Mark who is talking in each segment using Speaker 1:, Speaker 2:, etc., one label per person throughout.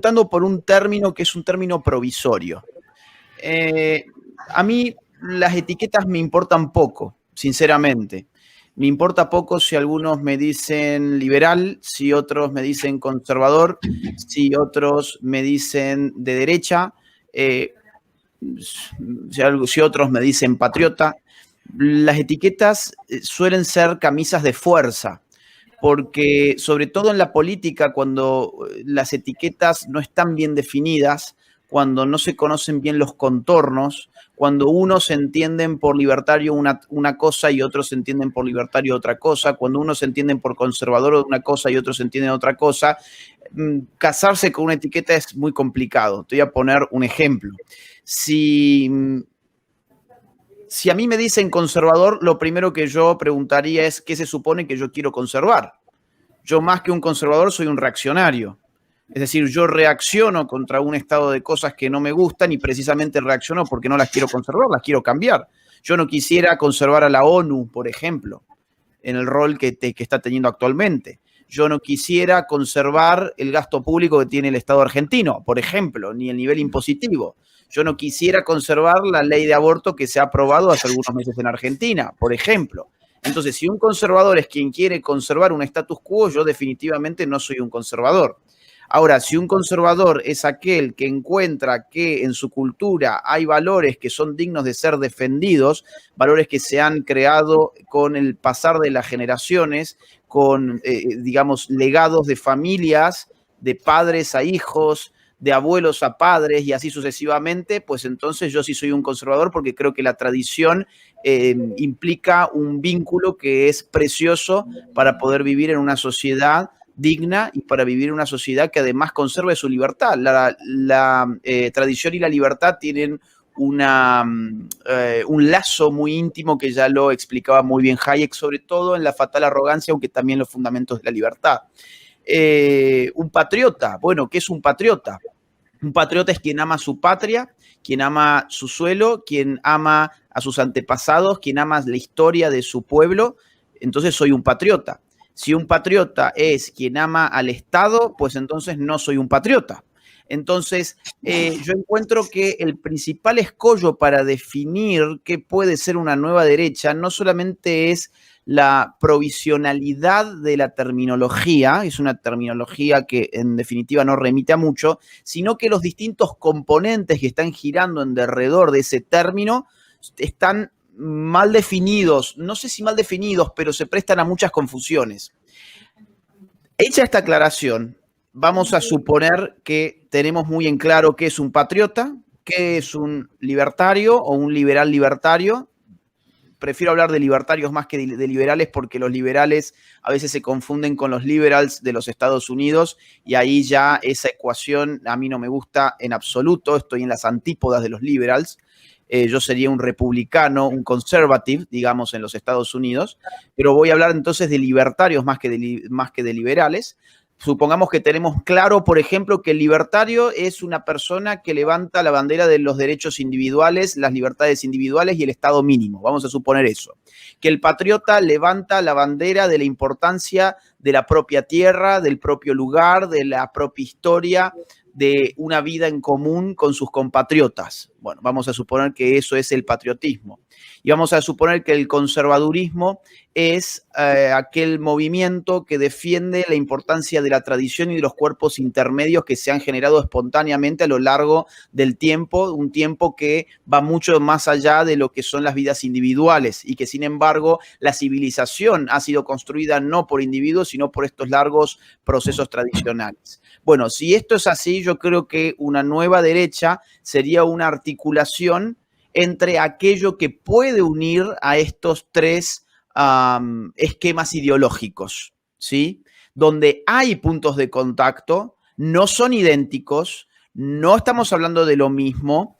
Speaker 1: Optando por un término que es un término provisorio. A mí las etiquetas me importan poco, sinceramente. Me importa poco si algunos me dicen liberal, si otros me dicen conservador, si otros me dicen de derecha, si otros me dicen patriota. Las etiquetas suelen ser camisas de fuerza, porque sobre todo en la política, cuando las etiquetas no están bien definidas, cuando no se conocen bien los contornos, cuando unos se entienden por libertario una cosa y otros se entienden por libertario otra cosa, cuando unos se entienden por conservador una cosa y otros se entienden otra cosa, casarse con una etiqueta es muy complicado. Te voy a poner un ejemplo. Si a mí me dicen conservador, lo primero que yo preguntaría es ¿qué se supone que yo quiero conservar? Yo más que un conservador soy un reaccionario. Es decir, yo reacciono contra un estado de cosas que no me gustan y precisamente reacciono porque no las quiero conservar, las quiero cambiar. Yo no quisiera conservar a la ONU, por ejemplo, en el rol que está teniendo actualmente. Yo no quisiera conservar el gasto público que tiene el Estado argentino, por ejemplo, ni el nivel impositivo. Yo no quisiera conservar la ley de aborto que se ha aprobado hace algunos meses en Argentina, por ejemplo. Entonces, si un conservador es quien quiere conservar un status quo, yo definitivamente no soy un conservador. Ahora, si un conservador es aquel que encuentra que en su cultura hay valores que son dignos de ser defendidos, valores que se han creado con el pasar de las generaciones, con, digamos, legados de familias, de padres a hijos, de abuelos a padres y así sucesivamente, pues entonces yo sí soy un conservador porque creo que la tradición implica un vínculo que es precioso para poder vivir en una sociedad digna y para vivir en una sociedad que además conserve su libertad. La tradición y la libertad tienen un lazo muy íntimo que ya lo explicaba muy bien Hayek, sobre todo en La fatal arrogancia, aunque también los fundamentos de la libertad. Un patriota, bueno, ¿qué es un patriota? Un patriota es quien ama su patria, quien ama su suelo, quien ama a sus antepasados, quien ama la historia de su pueblo. Entonces soy un patriota. Si un patriota es quien ama al Estado, pues entonces no soy un patriota. Entonces, yo encuentro que el principal escollo para definir qué puede ser una nueva derecha no solamente es la provisionalidad de la terminología, es una terminología que en definitiva no remite a mucho, sino que los distintos componentes que están girando en derredor de ese término están mal definidos, no sé si mal definidos, pero se prestan a muchas confusiones. Hecha esta aclaración, vamos a suponer que tenemos muy en claro qué es un patriota, qué es un libertario o un liberal libertario. Prefiero hablar de libertarios más que de liberales porque los liberales a veces se confunden con los liberals de los Estados Unidos y ahí ya esa ecuación a mí no me gusta en absoluto, estoy en las antípodas de los liberals. Yo sería un republicano, un conservative, digamos, en los Estados Unidos, pero voy a hablar entonces de libertarios más que de liberales. Supongamos que tenemos claro, por ejemplo, que el libertario es una persona que levanta la bandera de los derechos individuales, las libertades individuales y el Estado mínimo. Vamos a suponer eso. Que el patriota levanta la bandera de la importancia de la propia tierra, del propio lugar, de la propia historia, de una vida en común con sus compatriotas. Bueno, vamos a suponer que eso es el patriotismo. Y vamos a suponer que el conservadurismo es aquel movimiento que defiende la importancia de la tradición y de los cuerpos intermedios que se han generado espontáneamente a lo largo del tiempo, un tiempo que va mucho más allá de lo que son las vidas individuales y que sin embargo la civilización ha sido construida no por individuos, sino por estos largos procesos tradicionales. Bueno, si esto es así, yo creo que una nueva derecha sería una articulación entre aquello que puede unir a estos tres esquemas ideológicos, ¿sí? Donde hay puntos de contacto, no son idénticos, no estamos hablando de lo mismo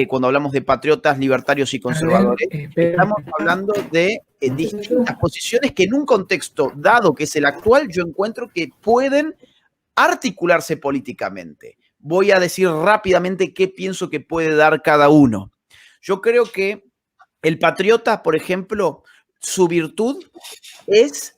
Speaker 1: cuando hablamos de patriotas, libertarios y conservadores, estamos hablando de distintas posiciones que en un contexto dado que es el actual, yo encuentro que pueden articularse políticamente. Voy a decir rápidamente qué pienso que puede dar cada uno. Yo creo que el patriota, por ejemplo, su virtud es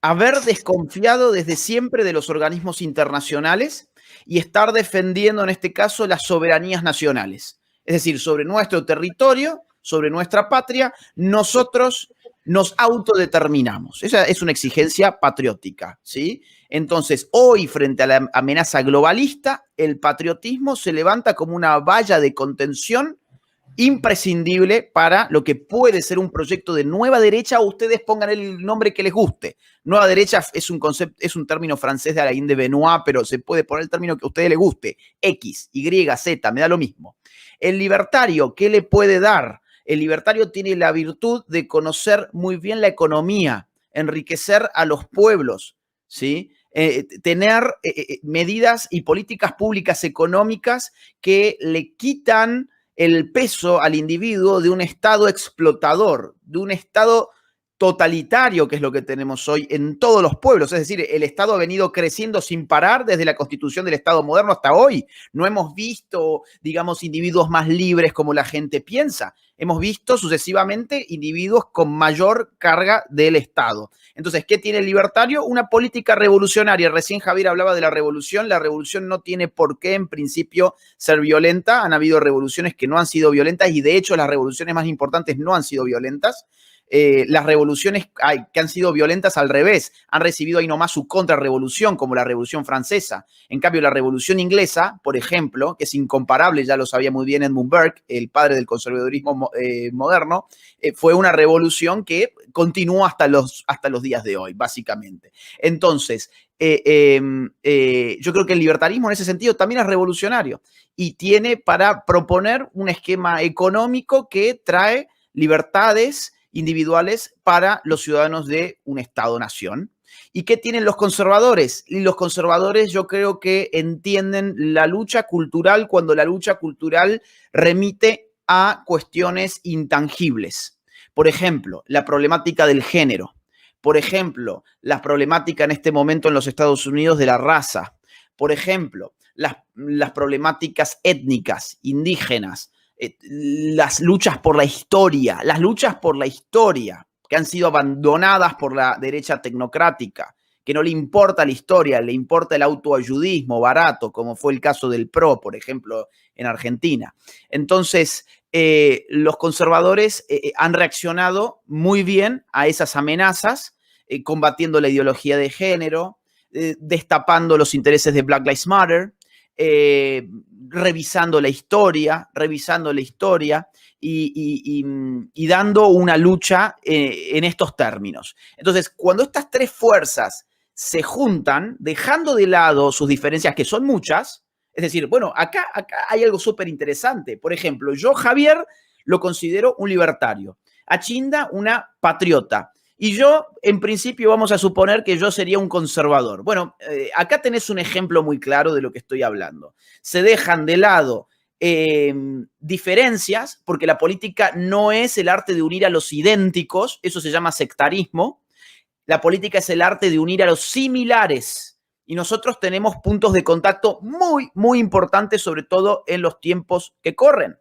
Speaker 1: haber desconfiado desde siempre de los organismos internacionales y estar defendiendo, en este caso, las soberanías nacionales. Es decir, sobre nuestro territorio, sobre nuestra patria, nosotros nos autodeterminamos. Esa es una exigencia patriótica, ¿sí? Entonces, hoy, frente a la amenaza globalista, el patriotismo se levanta como una valla de contención imprescindible para lo que puede ser un proyecto de nueva derecha, o ustedes pongan el nombre que les guste. Nueva derecha es un concepto, es un término francés de Alain de Benoit, pero se puede poner el término que a ustedes les guste. X, Y, Z, me da lo mismo. El libertario, ¿qué le puede dar? El libertario tiene la virtud de conocer muy bien la economía, enriquecer a los pueblos, ¿sí? Tener medidas y políticas públicas económicas que le quitan el peso al individuo de un Estado explotador, de un Estado totalitario, que es lo que tenemos hoy en todos los pueblos. Es decir, el Estado ha venido creciendo sin parar desde la constitución del Estado moderno hasta hoy. No hemos visto, digamos, individuos más libres como la gente piensa. Hemos visto sucesivamente individuos con mayor carga del Estado. Entonces, ¿qué tiene el libertario? Una política revolucionaria. Recién Javier hablaba de la revolución. La revolución no tiene por qué, en principio, ser violenta. Han habido revoluciones que no han sido violentas y, de hecho, las revoluciones más importantes no han sido violentas. Las revoluciones que han sido violentas, al revés, han recibido ahí nomás su contrarrevolución, como la Revolución Francesa. En cambio, la Revolución Inglesa, por ejemplo, que es incomparable, ya lo sabía muy bien Edmund Burke, el padre del conservadurismo moderno, fue una revolución que continuó hasta los días de hoy, básicamente. Entonces, yo creo que el libertarismo en ese sentido también es revolucionario y tiene para proponer un esquema económico que trae libertades individuales para los ciudadanos de un Estado-nación. ¿Y qué tienen los conservadores? Y los conservadores, yo creo que entienden la lucha cultural cuando la lucha cultural remite a cuestiones intangibles. Por ejemplo, la problemática del género. Por ejemplo, la problemática en este momento en los Estados Unidos de la raza. Por ejemplo, las problemáticas étnicas, indígenas, las luchas por la historia que han sido abandonadas por la derecha tecnocrática, que no le importa la historia, le importa el autoayudismo barato, como fue el caso del PRO, por ejemplo, en Argentina. Entonces, los conservadores han reaccionado muy bien a esas amenazas, combatiendo la ideología de género, destapando los intereses de Black Lives Matter, revisando la historia y dando una lucha en estos términos. Entonces, cuando estas tres fuerzas se juntan, dejando de lado sus diferencias, que son muchas, es decir, bueno, acá hay algo súper interesante. Por ejemplo, yo, Javier, lo considero un libertario. A Chinda, una patriota. Y yo, en principio, vamos a suponer que yo sería un conservador. Bueno, acá tenés un ejemplo muy claro de lo que estoy hablando. Se dejan de lado diferencias, porque la política no es el arte de unir a los idénticos, eso se llama sectarismo. La política es el arte de unir a los similares. Y nosotros tenemos puntos de contacto muy, muy importantes, sobre todo en los tiempos que corren,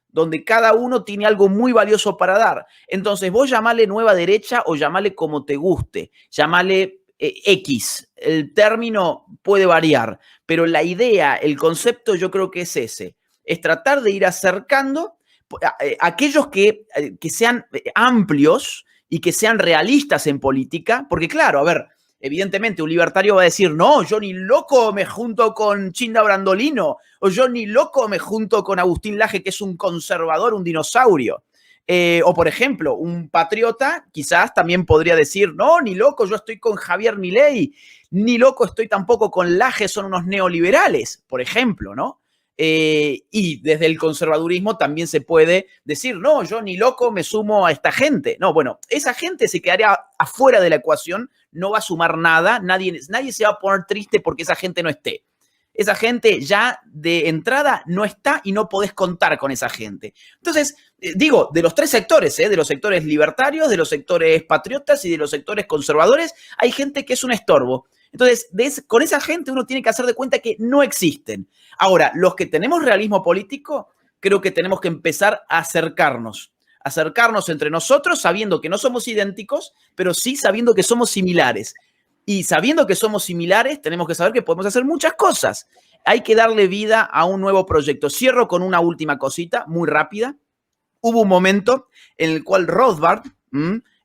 Speaker 1: donde cada uno tiene algo muy valioso para dar. Entonces, vos llamale nueva derecha o llamale como te guste, llamale X. El término puede variar, pero la idea, el concepto, yo creo que es ese. Es tratar de ir acercando a aquellos que sean amplios y que sean realistas en política, porque claro, a ver, evidentemente un libertario va a decir, no, yo ni loco me junto con Chinda Brandolino, o yo ni loco me junto con Agustín Laje, que es un conservador, un dinosaurio. O por ejemplo, un patriota quizás también podría decir, no, ni loco, yo estoy con Javier Milei, ni loco estoy tampoco con Laje, son unos neoliberales, por ejemplo, ¿no? Y desde el conservadurismo también se puede decir, no, yo ni loco me sumo a esta gente. No, bueno, esa gente se quedaría afuera de la ecuación, no va a sumar nada, nadie se va a poner triste porque esa gente no esté. Esa gente ya de entrada no está y no podés contar con esa gente. Entonces, digo, de los tres sectores, de los sectores libertarios, de los sectores patriotas y de los sectores conservadores, hay gente que es un estorbo. Entonces, con esa gente uno tiene que hacer de cuenta que no existen. Ahora, los que tenemos realismo político, creo que tenemos que empezar a acercarnos entre nosotros, sabiendo que no somos idénticos, pero sí sabiendo que somos similares. Y sabiendo que somos similares, tenemos que saber que podemos hacer muchas cosas. Hay que darle vida a un nuevo proyecto. Cierro con una última cosita, muy rápida. Hubo un momento en el cual Rothbard,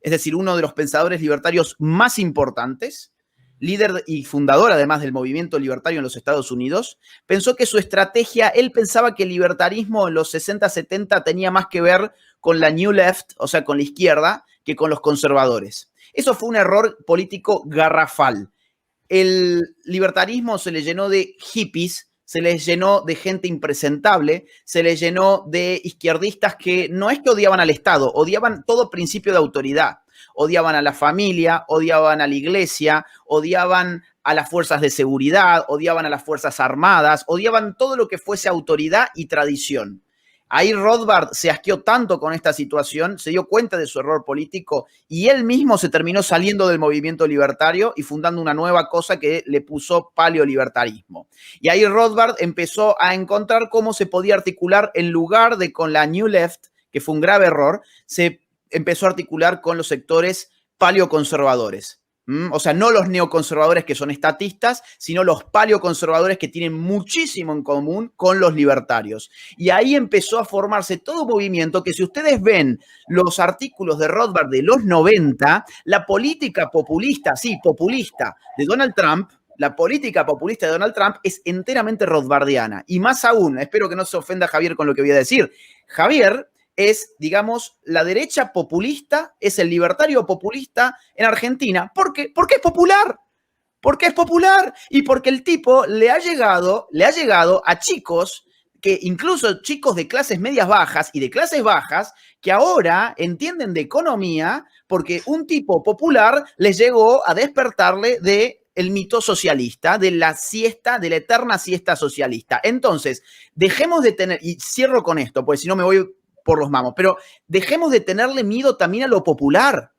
Speaker 1: es decir, uno de los pensadores libertarios más importantes, líder y fundador además del movimiento libertario en los Estados Unidos, pensó que su estrategia, él pensaba que el libertarismo en los 60, 70 tenía más que ver con la New Left, o sea, con la izquierda, que con los conservadores. Eso fue un error político garrafal. El libertarismo se le llenó de hippies, se les llenó de gente impresentable, se les llenó de izquierdistas que no es que odiaban al Estado, odiaban todo principio de autoridad. Odiaban a la familia, odiaban a la iglesia, odiaban a las fuerzas de seguridad, odiaban a las fuerzas armadas, odiaban todo lo que fuese autoridad y tradición. Ahí Rothbard se asqueó tanto con esta situación, se dio cuenta de su error político y él mismo se terminó saliendo del movimiento libertario y fundando una nueva cosa que le puso paleolibertarismo. Y ahí Rothbard empezó a encontrar cómo se podía articular en lugar de con la New Left, que fue un grave error, se empezó a articular con los sectores paleoconservadores. O sea, no los neoconservadores que son estatistas, sino los paleoconservadores que tienen muchísimo en común con los libertarios. Y ahí empezó a formarse todo un movimiento que si ustedes ven los artículos de Rothbard de los 90, la política populista, sí, populista, de Donald Trump, la política populista de Donald Trump es enteramente rothbardiana. Y más aún, espero que no se ofenda Javier con lo que voy a decir. Javier es, digamos, la derecha populista, es el libertario populista en Argentina. ¿Por qué? Porque es popular. Porque es popular y porque el tipo le ha llegado a chicos, que incluso chicos de clases medias bajas y de clases bajas, que ahora entienden de economía porque un tipo popular les llegó a despertarle de el mito socialista, de la siesta, de la eterna siesta socialista. Entonces, dejemos de tener, y cierro con esto, porque si no me voy por los mamos, pero dejemos de tenerle miedo también a lo popular.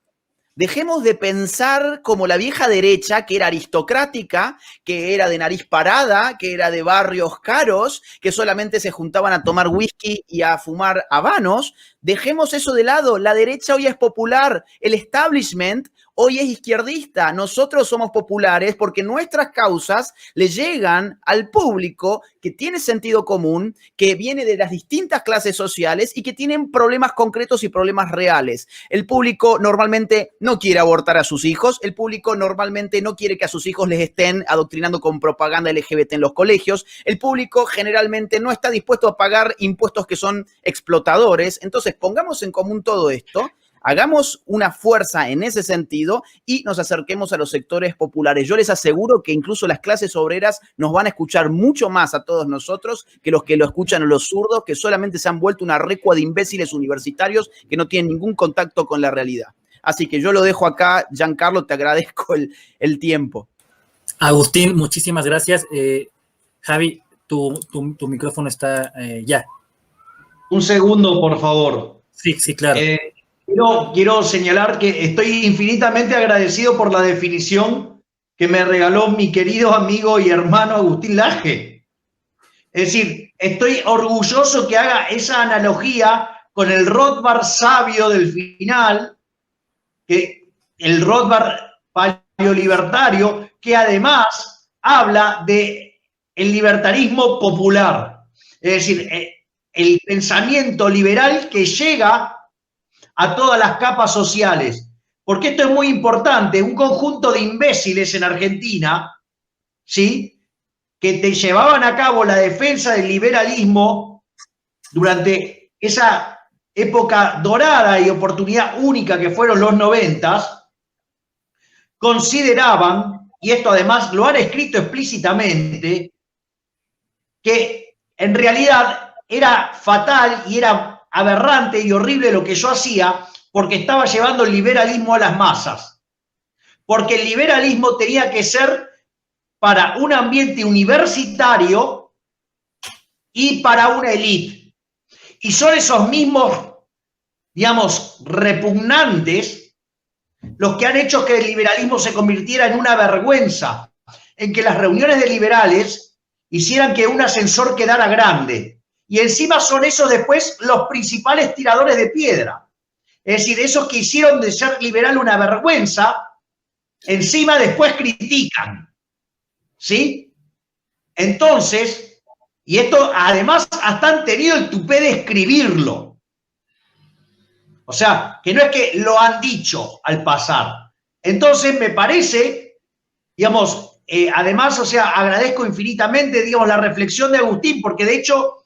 Speaker 1: Dejemos de pensar como la vieja derecha, que era aristocrática, que era de nariz parada, que era de barrios caros, que solamente se juntaban a tomar whisky y a fumar habanos. Dejemos eso de lado. La derecha hoy es popular. El establishment hoy es izquierdista. Nosotros somos populares porque nuestras causas le llegan al público que tiene sentido común, que viene de las distintas clases sociales y que tienen problemas concretos y problemas reales. El público normalmente no quiere abortar a sus hijos, el público normalmente no quiere que a sus hijos les estén adoctrinando con propaganda LGBT en los colegios, el público generalmente no está dispuesto a pagar impuestos que son explotadores. Entonces, pongamos en común todo esto, hagamos una fuerza en ese sentido y nos acerquemos a los sectores populares. Yo les aseguro que incluso las clases obreras nos van a escuchar mucho más a todos nosotros que los que lo escuchan a los zurdos, que solamente se han vuelto una recua de imbéciles universitarios que no tienen ningún contacto con la realidad. Así que yo lo dejo acá. Giancarlo, te agradezco el tiempo.
Speaker 2: Agustín, muchísimas gracias. Javi, tu micrófono está ya.
Speaker 3: Un segundo, por favor.
Speaker 2: Sí, claro.
Speaker 3: Quiero señalar que estoy infinitamente agradecido por la definición que me regaló mi querido amigo y hermano Agustín Laje. Es decir, estoy orgulloso que haga esa analogía con el Rothbard sabio del final, que el Rothbard paleolibertario, que además habla de el libertarismo popular. Es decir, el pensamiento liberal que llega a todas las capas sociales. Porque esto es muy importante. Un conjunto de imbéciles en Argentina, ¿sí?, que te llevaban a cabo la defensa del liberalismo durante esa época dorada y oportunidad única que fueron los 90, consideraban, y esto además lo han escrito explícitamente, que en realidad era fatal y era aberrante y horrible lo que yo hacía porque estaba llevando el liberalismo a las masas. Porque el liberalismo tenía que ser para un ambiente universitario y para una élite. Y son esos mismos, digamos, repugnantes los que han hecho que el liberalismo se convirtiera en una vergüenza, en que las reuniones de liberales hicieran que un ascensor quedara grande. Y encima son esos después los principales tiradores de piedra. Es decir, esos que hicieron de ser liberal una vergüenza, encima después critican. ¿Sí? Entonces, y esto además hasta han tenido el tupé de escribirlo. O sea, que no es que lo han dicho al pasar. Entonces, me parece, digamos, además, o sea, agradezco infinitamente, digamos, la reflexión de Agustín, porque de hecho,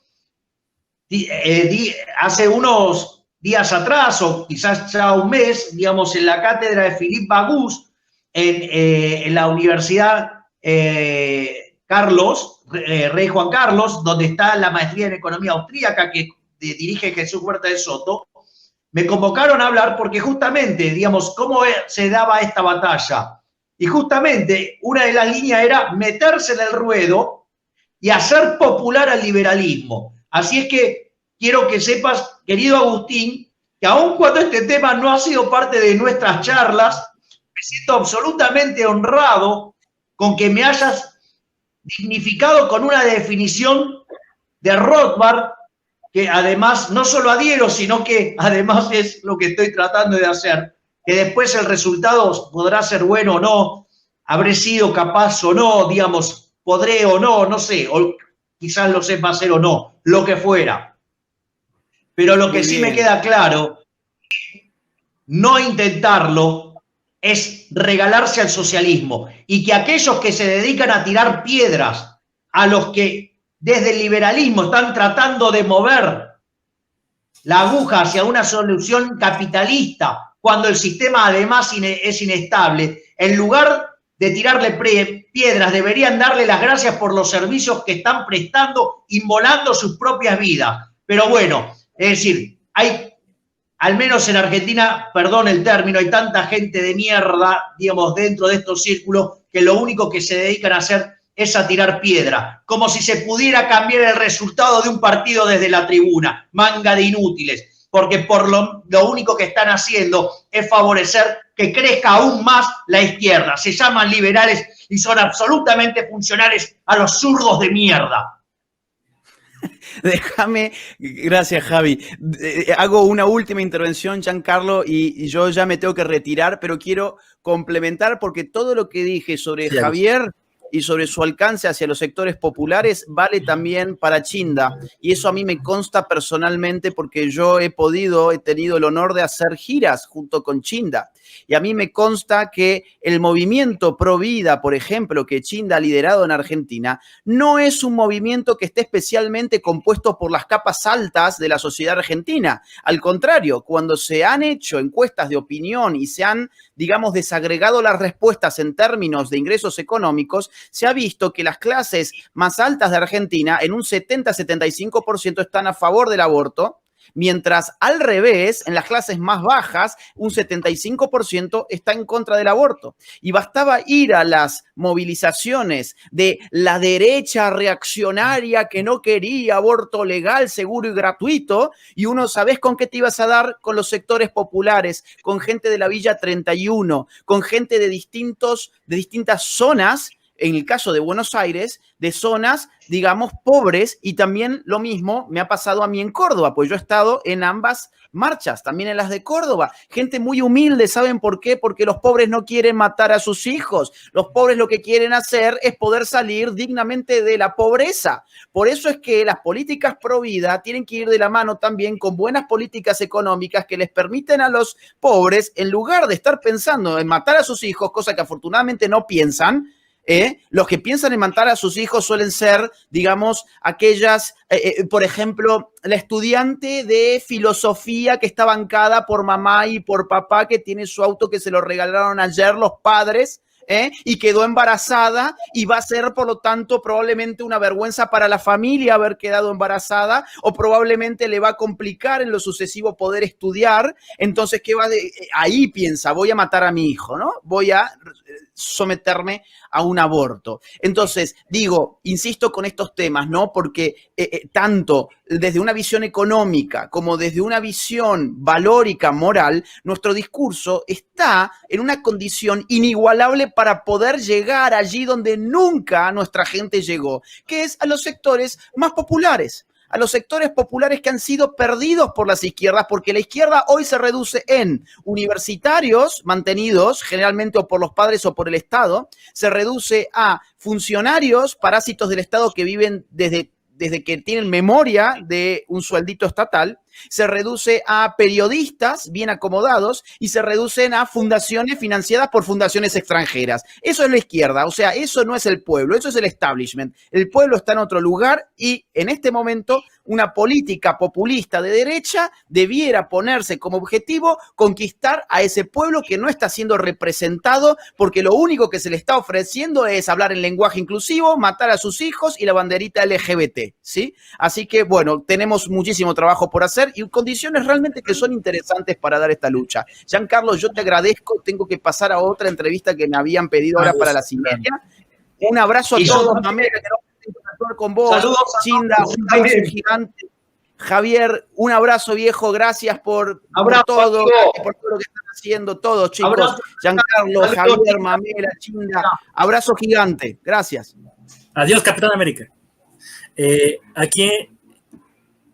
Speaker 3: hace unos días atrás, o quizás ya un mes, digamos, en la cátedra de Philippe Bagús, en la Universidad Rey Juan Carlos, donde está la maestría en economía austríaca que dirige Jesús Huerta de Soto, me convocaron a hablar porque justamente, digamos, cómo se daba esta batalla. Y justamente una de las líneas era meterse en el ruedo y hacer popular al liberalismo. Así es que quiero que sepas, querido Agustín, que aun cuando este tema no ha sido parte de nuestras charlas, me siento absolutamente honrado con que me hayas dignificado con una definición de Rothbard, que además no solo adhiero, sino que además es lo que estoy tratando de hacer, que después el resultado podrá ser bueno o no, habré sido capaz o no, digamos, podré o no sé, o quizás lo sepa hacer o no, lo que fuera. Pero lo que sí me queda claro, no intentarlo es regalarse al socialismo, y que aquellos que se dedican a tirar piedras a los que desde el liberalismo están tratando de mover la aguja hacia una solución capitalista, cuando el sistema además es inestable, en lugar de tirarle piedras, deberían darle las gracias por los servicios que están prestando, inmolando sus propias vidas. Pero bueno, es decir, hay, al menos en Argentina, perdón el término, hay tanta gente de mierda, digamos, dentro de estos círculos, que lo único que se dedican a hacer es a tirar piedra, como si se pudiera cambiar el resultado de un partido desde la tribuna, manga de inútiles, porque por lo único que están haciendo es favorecer que crezca aún más la izquierda. Se llaman liberales y son absolutamente funcionales a los zurdos de mierda.
Speaker 1: Déjame, gracias Javi, hago una última intervención, Giancarlo, y yo ya me tengo que retirar, pero quiero complementar porque todo lo que dije sobre Javier y sobre su alcance hacia los sectores populares vale también para Chinda, y eso a mí me consta personalmente porque yo he tenido el honor de hacer giras junto con Chinda, y a mí me consta que el movimiento Pro Vida, por ejemplo, que Chinda ha liderado en Argentina, no es un movimiento que esté especialmente compuesto por las capas altas de la sociedad argentina. Al contrario, cuando se han hecho encuestas de opinión y se han, digamos, desagregado las respuestas en términos de ingresos económicos, se ha visto que las clases más altas de Argentina, en un 70-75%, están a favor del aborto, mientras al revés, en las clases más bajas, un 75% está en contra del aborto. Y bastaba ir a las movilizaciones de la derecha reaccionaria que no quería aborto legal, seguro y gratuito, y uno, ¿sabés con qué te ibas a dar? Con los sectores populares, con gente de la Villa 31, con gente de distintas zonas, en el caso de Buenos Aires, de zonas, digamos, pobres, y también lo mismo me ha pasado a mí en Córdoba, pues yo he estado en ambas marchas, también en las de Córdoba. Gente muy humilde, ¿saben por qué? Porque los pobres no quieren matar a sus hijos. Los pobres lo que quieren hacer es poder salir dignamente de la pobreza. Por eso es que las políticas pro vida tienen que ir de la mano también con buenas políticas económicas que les permiten a los pobres, en lugar de estar pensando en matar a sus hijos, cosa que afortunadamente no piensan, los que piensan en matar a sus hijos suelen ser, digamos, aquellas, por ejemplo, la estudiante de filosofía que está bancada por mamá y por papá, que tiene su auto que se lo regalaron ayer los padres, y quedó embarazada, y va a ser, por lo tanto, probablemente una vergüenza para la familia haber quedado embarazada, o probablemente le va a complicar en lo sucesivo poder estudiar. Entonces, ahí piensa, voy a matar a mi hijo, ¿no? Voy a someterme a un aborto. Entonces, digo, insisto con estos temas, ¿no? Porque tanto desde una visión económica como desde una visión valórica, moral, nuestro discurso está en una condición inigualable para poder llegar allí donde nunca nuestra gente llegó, que es a los sectores más populares, a los sectores populares que han sido perdidos por las izquierdas, porque la izquierda hoy se reduce en universitarios mantenidos generalmente o por los padres o por el Estado, se reduce a funcionarios parásitos del Estado que viven desde que tienen memoria de un sueldito estatal, se reduce a periodistas bien acomodados y se reducen a fundaciones financiadas por fundaciones extranjeras. Eso es la izquierda, o sea, eso no es el pueblo, eso es el establishment. El pueblo está en otro lugar y en este momento una política populista de derecha debiera ponerse como objetivo conquistar a ese pueblo que no está siendo representado porque lo único que se le está ofreciendo es hablar en lenguaje inclusivo, matar a sus hijos y la banderita LGBT, ¿sí? Así que, bueno, tenemos muchísimo trabajo por hacer y condiciones realmente que son interesantes para dar esta lucha. Giancarlo, yo te agradezco, tengo que pasar a otra entrevista que me habían pedido ahora para las 5:30. Un abrazo a todos, Mamera, que no puedo interactuar con vos.
Speaker 3: Saludos,
Speaker 1: Chinda, un abrazo gigante. Javier, un abrazo viejo, gracias por todo, por todo lo que están haciendo todos, chicos.
Speaker 3: Abrazo.
Speaker 1: Giancarlo, Javier, Mamera, Chinda, abrazo gigante, gracias.
Speaker 2: Adiós, Capitán América. Aquí